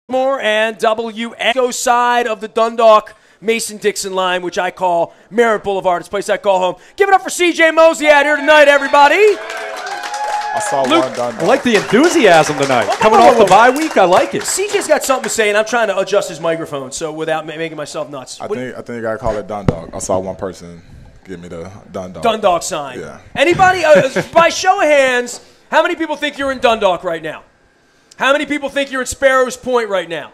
More and WNST side of the Dundalk Mason-Dixon line, which I call Merritt Boulevard. It's a place I call home. Give it up for CJ Mosley out here tonight, everybody. I saw Luke, one Dundalk. I like the enthusiasm tonight. Coming off the bye week, I like it. CJ's got something to say, and I'm trying to adjust his microphone so without making myself nuts. I think you gotta call it Dundalk. I saw one person give me the Dundalk. Dundalk sign. Yeah. Anybody? By show of hands, how many people think you're in Dundalk right now? How many people think you're at Sparrows Point right now?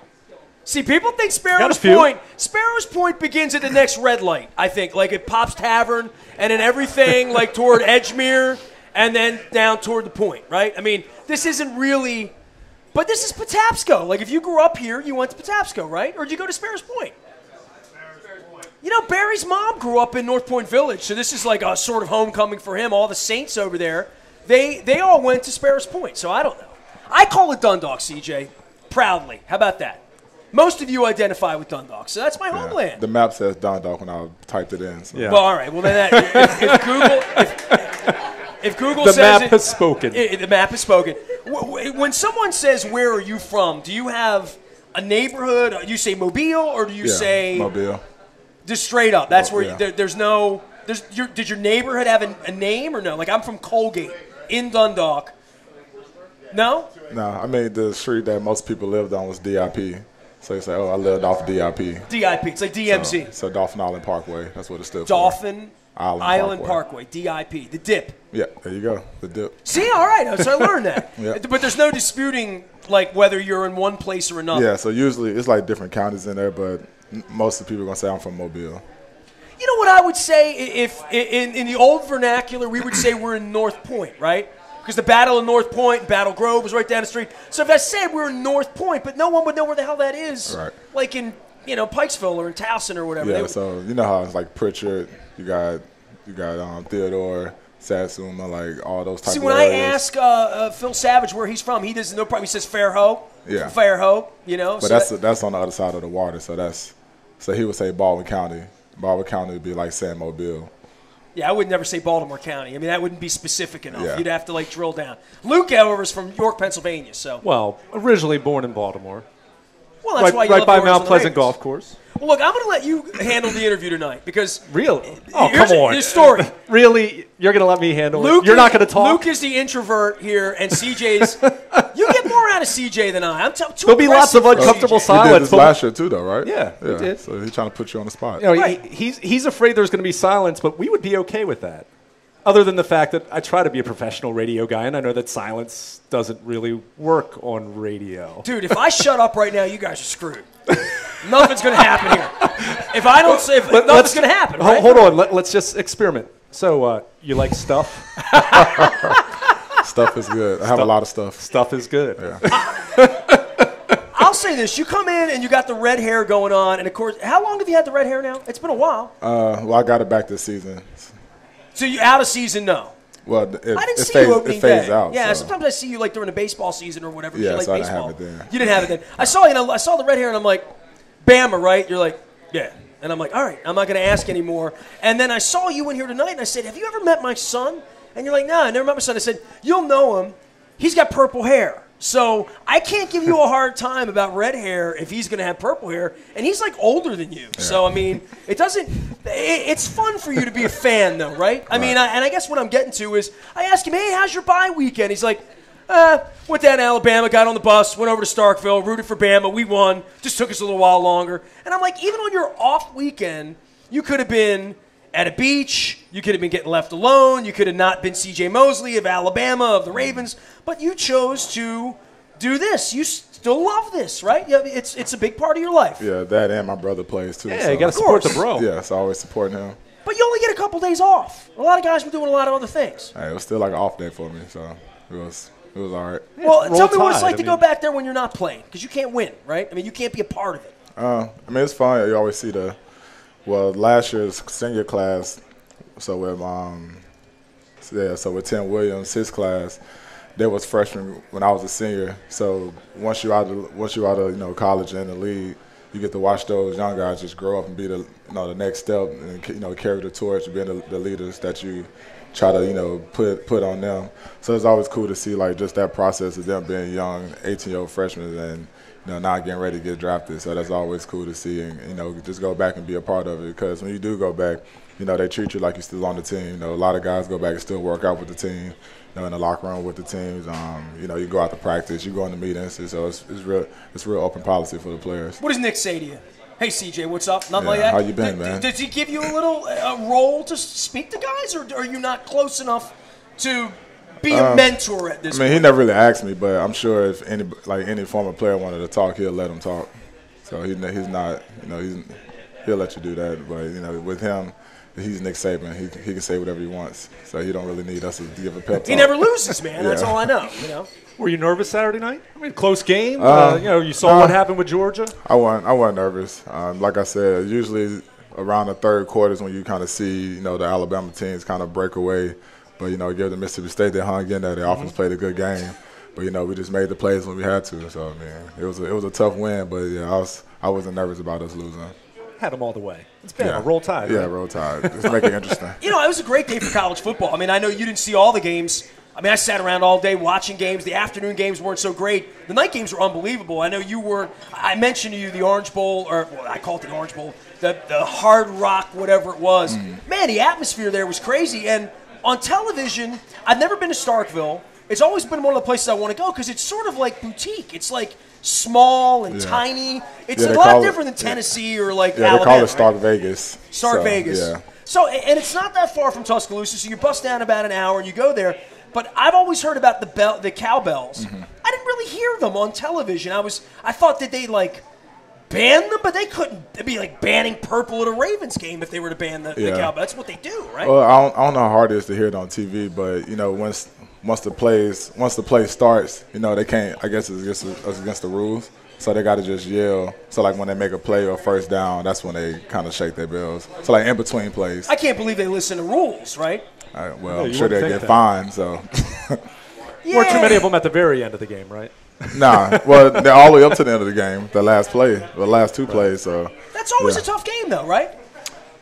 See, people think Sparrows Point begins at the next red light, I think. Like at Pop's Tavern and then everything like toward Edgemere and then down toward the point, right? I mean, this isn't really – but this is Patapsco. Like if you grew up here, you went to Patapsco, right? Or did you go to Sparrows Point? You know, Barry's mom grew up in North Point Village, so this is like a sort of homecoming for him. All the Saints over there, they all went to Sparrows Point, so I don't know. I call it Dundalk, CJ, proudly. How about that? Most of you identify with Dundalk, so that's my homeland. The map says Dundalk when I typed it in. So. Yeah. Well, all right. Well, then if Google the says map has spoken. The map has spoken. When someone says, where are you from, do you have a neighborhood? Do you say Mobile or do you say – Mobile. Just straight up. That's where there's no – did your neighborhood have a name or no? Like I'm from Colgate in Dundalk. No? No, I mean the street that most people lived on was DIP. So you say, oh, I lived off DIP. DIP. It's like DMZ. So Dolphin Island Parkway. That's what it stood for. Dolphin Island Parkway. DIP. The dip. Yeah, there you go. The dip. See, all right. So I learned that. Yeah. But there's no disputing like whether you're in one place or another. Yeah, so usually it's like different counties in there, but most of the people are going to say I'm from Mobile. You know what I would say? If in the old vernacular, we would say we're in North Point, right? Because the Battle of North Point and Battle Grove was right down the street. So if I said we're in North Point, but no one would know where the hell that is, right. Like in Pikesville or in Towson or whatever. Yeah, so you know how it's like Pritchard, you got Theodore, Satsuma, like all those types of areas. See, when I ask Phil Savage where he's from, he doesn't know. Probably says Fairhope. Yeah. Fairhope, But so that's on the other side of the water. So he would say Baldwin County. Baldwin County would be like San Mobile. Yeah, I would never say Baltimore County. I mean, that wouldn't be specific enough. Yeah. You'd have to, drill down. Luke, however, is from York, Pennsylvania. So, Well, originally born in Baltimore. well, that's why you right love by the Orioles Mount and the Pleasant Ravens. Golf Course. Well, look, I'm going to let you handle the interview tonight because Really? Oh, here's come on. the story. Really? You're going to let me handle Luke it? You're not going to talk? Luke is the introvert here, and CJ's. You get more out of CJ than I. I'm too There'll be lots of aggressive for uncomfortable CJ. silence. He did this last year too, though, right? Yeah, he did. So he's trying to put you on the spot. You know, Right. he's afraid there's going to be silence, but we would be okay with that. Other than the fact that I try to be a professional radio guy, and I know that silence doesn't really work on radio. Dude, if I shut up right now, you guys are screwed. Nothing's going to happen here. If I don't say, nothing's going to happen. Right? Hold on. Let's just experiment. So, you like stuff? Stuff is good. I have a lot of stuff. Stuff is good. Yeah. I'll say this. You come in and you got the red hair going on, and of course, how long have you had the red hair now? It's been a while. Well, I got it back this season. So you out of season? No. Well, I didn't see fades, you opening it fades day. out. Yeah, so. sometimes I see you during the baseball season or whatever. Yeah, You like so I didn't baseball. have it then. You didn't have it then. I saw I saw the red hair and I'm like, Bama, right? You're like, yeah. And I'm like, all right, I'm not going to ask anymore. And then I saw you in here tonight and I said, have you ever met my son? And you're like, no, I never met my son. I said, you'll know him. He's got purple hair. So I can't give you a hard time about red hair if he's going to have purple hair. And he's older than you. Yeah. So, I mean, it's fun for you to be a fan though, right? I mean, and I guess what I'm getting to is I ask him, hey, how's your bye weekend? He's like, went down to Alabama, got on the bus, went over to Starkville, rooted for Bama, we won, just took us a little while longer. And I'm like, even on your off weekend, you could have been at a beach, you could have been getting left alone, you could have not been CJ Mosley of Alabama, of the Ravens, but you chose to do this. You still love this, right? Yeah, it's a big part of your life. Yeah, that and my brother plays too. Yeah, so. you got to support the bro. Yeah, so I always supporting him. But you only get a couple days off. A lot of guys were doing a lot of other things. Hey, it was still like an off day for me, so it was all right. Well, tell me what it's Tide. like to go back there when you're not playing, because you can't win, right? I mean, you can't be a part of it. I mean, it's fun. You always see last year's senior class, so with Tim Williams, his class, there was freshmen when I was a senior. So once you're out of college and in the league, you get to watch those young guys just grow up and be the next step and carry the torch, being the leaders that you try to put on them. So it's always cool to see like just that process of them being young, 18-year-old freshmen, and not getting ready to get drafted. So that's always cool to see, and just go back and be a part of it. Because when you do go back, they treat you like you're still on the team. A lot of guys go back and still work out with the team. In the locker room with the teams, you go out to practice, you go in the meetings, so it's real open policy for the players. What does Nick say to you? Hey, CJ, what's up? Nothing like that? How you been, man? Does he give you a little role to speak to guys, or are you not close enough to be a mentor at this point? He never really asked me, but I'm sure if any former player wanted to talk, he'll let him talk. So he's not, he'll let you do that. But with him, he's Nick Saban. He can say whatever he wants. So he don't really need us to give a pep talk. He never loses, man. That's all I know. Were you nervous Saturday night? Close game. You saw what happened with Georgia. I wasn't nervous. Like I said, usually around the third quarter is when you kind of see the Alabama teams kind of break away. But give the Mississippi State, they hung in there. They offense played a good game. But we just made the plays when we had to. So it was a tough win. But yeah, I wasn't nervous about us losing. Had them all the way. It's been a roll tide. Yeah, right? roll tide. Just make it interesting. It was a great day for college football. I know you didn't see all the games. I sat around all day watching games. The afternoon games weren't so great. The night games were unbelievable. I know you were. I mentioned to you the Orange Bowl, I call it the Orange Bowl, the Hard Rock, whatever it was. Man, the atmosphere there was crazy. And on television, I've never been to Starkville. It's always been one of the places I want to go because it's sort of like boutique. It's like small and tiny. It's a lot different than Tennessee or Alabama. They call it Stark Vegas. Stark Vegas. Yeah. So, and it's not that far from Tuscaloosa, so you bust down about an hour and you go there. But I've always heard about the cowbells. I didn't really hear them on television. I thought that they ban them, but they couldn't. It'd be like banning purple at a Ravens game if they were to ban the cowbell. That's what they do, right? Well, I don't know how hard it is to hear it on TV, but once the play starts, they can't. I guess it's against the rules, so they got to just yell. So when they make a play or first down, that's when they kind of shake their bells. So in between plays. I can't believe they listen to rules, right? I'm sure they get fined. So. Weren't too many of them at the very end of the game, right? Nah. Well, they're all the way up to the end of the game, the last two plays. So. That's always a tough game, though, right?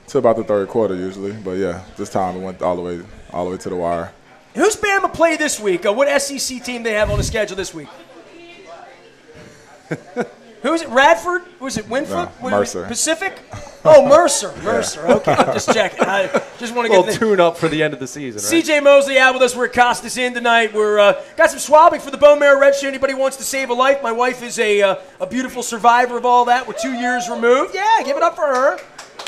To about the third quarter usually, but yeah, this time it went all the way to the wire. Who's Bama play this week? What SEC team they have on the schedule this week? Who is it? Radford? Was it Winford? No, Mercer. Pacific? Oh, Mercer. Mercer. Okay, I'm just checking. I just want to get a little tune up for the end of the season. Right? CJ Mosley out with us. We're at Costas Inn tonight. We're got some swabbing for the bone marrow register. Anybody wants to save a life? My wife is a beautiful survivor of all that. We're 2 years removed. Yeah, give it up for her.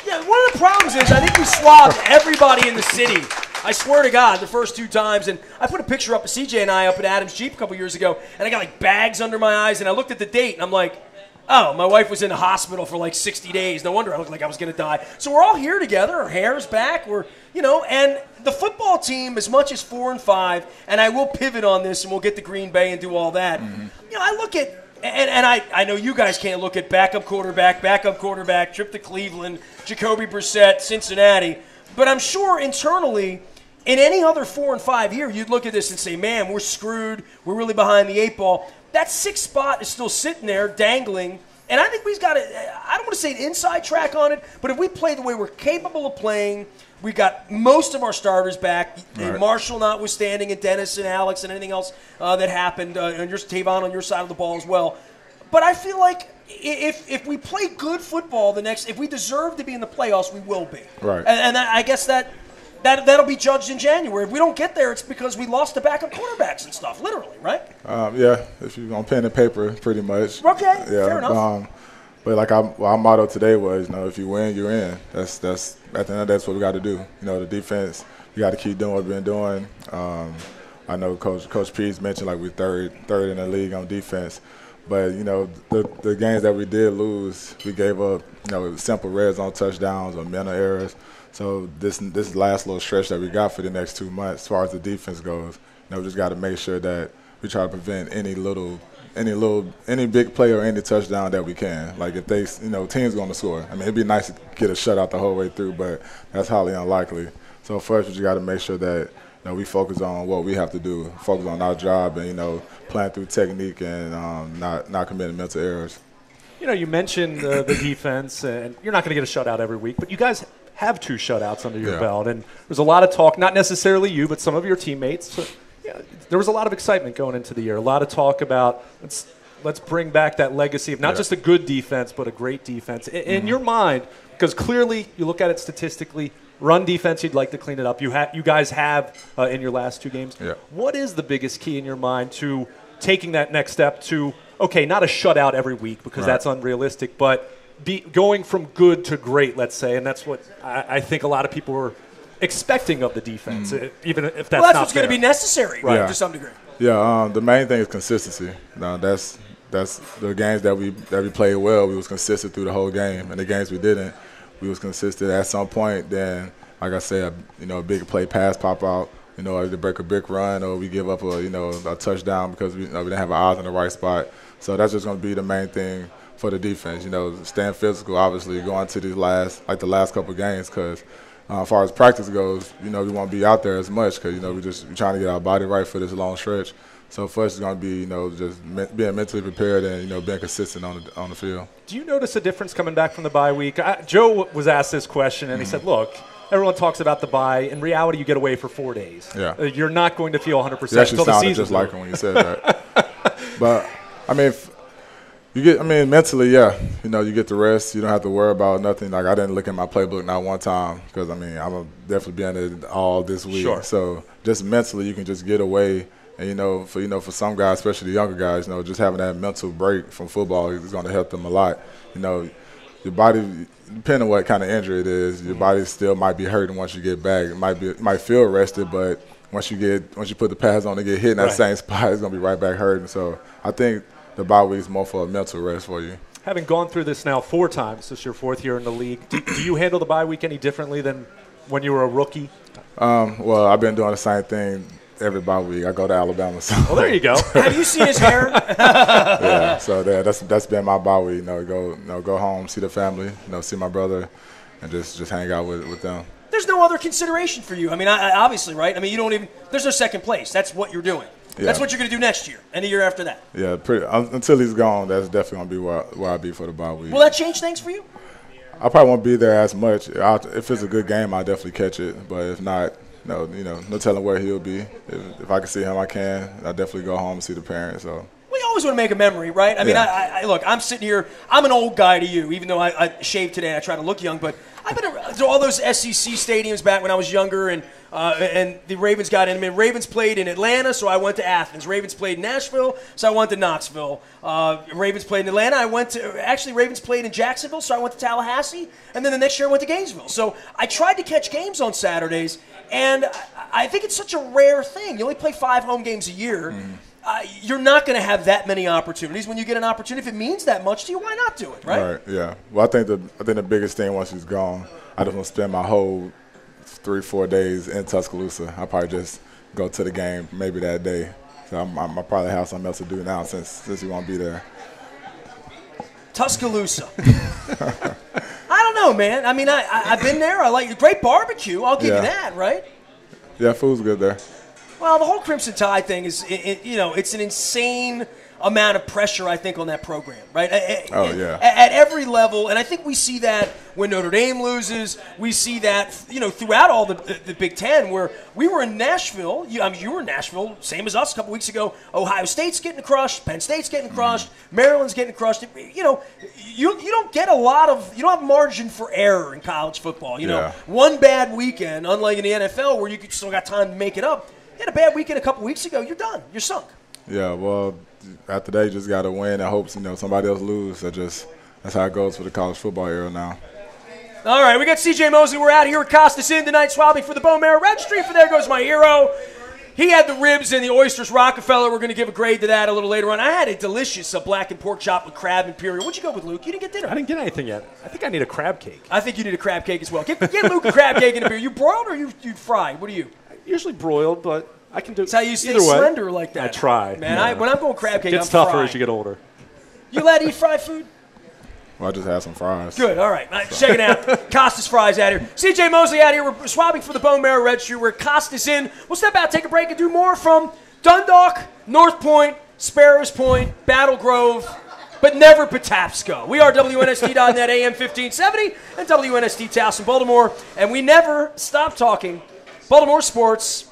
Yeah, one of the problems is I think we swabbed everybody in the city. I swear to God, the first 2 times. And I put a picture up of CJ and I up at Adams Jeep a couple years ago, and I got bags under my eyes, and I looked at the date, and I'm like, oh, my wife was in the hospital for 60 days. No wonder I looked like I was going to die. So we're all here together. Our hair's back. We're, and the football team, as much as 4-5, and I will pivot on this, and we'll get to Green Bay and do all that. I look at, and I know you guys can't look at backup quarterback, trip to Cleveland, Jacoby Brissett, Cincinnati, but I'm sure internally, in any other 4-5 year, you'd look at this and say, man, we're screwed. We're really behind the 8 ball. That 6th spot is still sitting there dangling. And I think we've got I don't want to say an inside track on it, but if we play the way we're capable of playing, we got most of our starters back, right. Marshall notwithstanding, and Dennis and Alex and anything else that happened, and Tavon on your side of the ball as well. But I feel like if we play good football if we deserve to be in the playoffs, we will be. Right. And I guess that'll be judged in January. If we don't get there, it's because we lost the backup quarterbacks and stuff, literally, right? Yeah, if you're on pen and paper, pretty much. Okay, yeah, fair enough. But our motto today was, if you win, you're in. That's at the end, that's what we got to do. The defense, we got to keep doing what we've been doing. I know Coach Pease mentioned we're third in the league on defense. But, the games that we did lose, we gave up, simple red zone touchdowns or mental errors. So this last little stretch that we got for the next 2 months, as far as the defense goes, we just got to make sure that we try to prevent any big play or any touchdown that we can. If they, teams going to score. It'd be nice to get a shutout the whole way through, but that's highly unlikely. So first, we just got to make sure that we focus on what we have to do, focus on our job, and playing through technique and not committing mental errors. You mentioned the defense, and you're not going to get a shutout every week, but you guys have 2 shutouts under your belt. And there's a lot of talk, not necessarily you, but some of your teammates. So, there was a lot of excitement going into the year. A lot of talk about let's bring back that legacy of not just a good defense, but a great defense. In your mind, because clearly you look at it statistically, run defense, you'd like to clean it up. You guys have in your last 2 games. Yeah. What is the biggest key in your mind to taking that next step to, okay, not a shutout every week because that's unrealistic, but going from good to great, let's say, and that's what I think a lot of people are expecting of the defense, even if that's that's not what's going to be necessary to some degree. Yeah, the main thing is consistency. Now, that's the games that we played well. We was consistent through the whole game, and the games we didn't, we was consistent. At some point, then, like I said, a big play pass pop out, to break a big run, or we give up a touchdown because we didn't have our eyes in the right spot. So that's just going to be the main thing for the defense. Staying physical, obviously, going to the last couple of games, because as far as practice goes, we won't be out there as much because we're trying to get our body right for this long stretch. So for us, it's going to be just being mentally prepared and being consistent on the field. Do you notice a difference coming back from the bye week? Joe was asked this question and he said, "Look, everyone talks about the bye. In reality, you get away for 4 days. Yeah, you're not going to feel 100% until the season." Just like when you said that. But I mean, mentally, you get the rest. You don't have to worry about nothing. Like, I didn't look at my playbook not one time because, I'm going to definitely be in it all this week. Sure. So just mentally, you can just get away. And, for some guys, especially the younger guys, just having that mental break from football is going to help them a lot. Your body, depending on what kind of injury it is, your body still might be hurting once you get back. It might feel rested, but once you put the pads on and get hit in that same spot, it's going to be right back hurting. So I think the bye week is more for a mental rest for you. Having gone through this now 4 times, this is your 4th year in the league, do you handle the bye week any differently than when you were a rookie? Well, I've been doing the same thing every bye week. I go to Alabama. So. Well, there you go. Have you seen his hair? Yeah, so that's been my bye week. Go home, see the family, see my brother, and just hang out with them. There's no other consideration for you. I mean, I obviously, right? I mean, you don't even – there's no second place. That's what you're doing. Yeah. That's what you're going to do next year and the year after that. Yeah, until he's gone, that's definitely going to be where I'll be for the bye week. Will that change things for you? I probably won't be there as much. If it's a good game, I'll definitely catch it. But if not, no telling where he'll be. If I can see him, I can. I'll definitely go home and see the parents. So. We always want to make a memory, right? I mean, I look, I'm sitting here. I'm an old guy to you, even though I shaved today and I try to look young. But I've been to all those SEC stadiums back when I was younger, and the Ravens got in. I mean, Ravens played in Atlanta, so I went to Athens. Ravens played in Nashville, so I went to Knoxville. Ravens played in Atlanta. Ravens played in Jacksonville, so I went to Tallahassee. And then the next year I went to Gainesville. So I tried to catch games on Saturdays, and I think it's such a rare thing. You only play 5 home games a year. You're not going to have that many opportunities. When you get an opportunity, if it means that much to you, why not do it, right? Right, yeah. Well, I think the biggest thing once he's gone, I just want to spend my whole 3-4 days in Tuscaloosa. I'll probably just go to the game maybe that day. So I'll probably have something else to do now since he won't be there. Tuscaloosa. I don't know, man. I mean, I've been there. I like great barbecue. I'll give you that, right? Yeah, food's good there. Well, the whole Crimson Tide thing is, it's an insane amount of pressure, I think, on that program, right? At every level, and I think we see that when Notre Dame loses. We see that, throughout all the Big Ten, where we were in Nashville. You were in Nashville, same as us a couple weeks ago. Ohio State's getting crushed. Penn State's getting crushed. Maryland's getting crushed. You don't get you don't have margin for error in college football. One bad weekend, unlike in the NFL, where you still got time to make it up. You had a bad weekend a couple weeks ago. You're done. You're sunk. Yeah, well, after that, you just got to win and hope somebody else lose. That's how it goes for the college football era now. All right, we got C.J. Mosley. We're out here at Costas Inn tonight, swabbing for the Bone Marrow Registry. For there goes my hero. He had the ribs and the oysters Rockefeller. We're going to give a grade to that a little later on. I had a delicious blackened pork chop with crab imperial. What'd you go with, Luke? You didn't get dinner. I didn't get anything yet. I think I need a crab cake. I think you need a crab cake as well. Get Luke a crab cake and a beer. You broiled or you fried? What are you? Usually broiled, but I can do. That's how you stay slender like that. I try. Man, when I'm going crab cake, it's tougher as you get older. You allowed to eat fried food? Well, I just had some fries. Good, all right. Check it out. Costas Fries out here. C.J. Mosley out here. We're swabbing for the Bone Marrow Registry. We're at Costas Inn. We'll step out, take a break, and do more from Dundalk, North Point, Sparrows Point, Battle Grove, but never Patapsco. We are WNST.net AM 1570 and WNST Towson, Baltimore, and we never stop talking Baltimore sports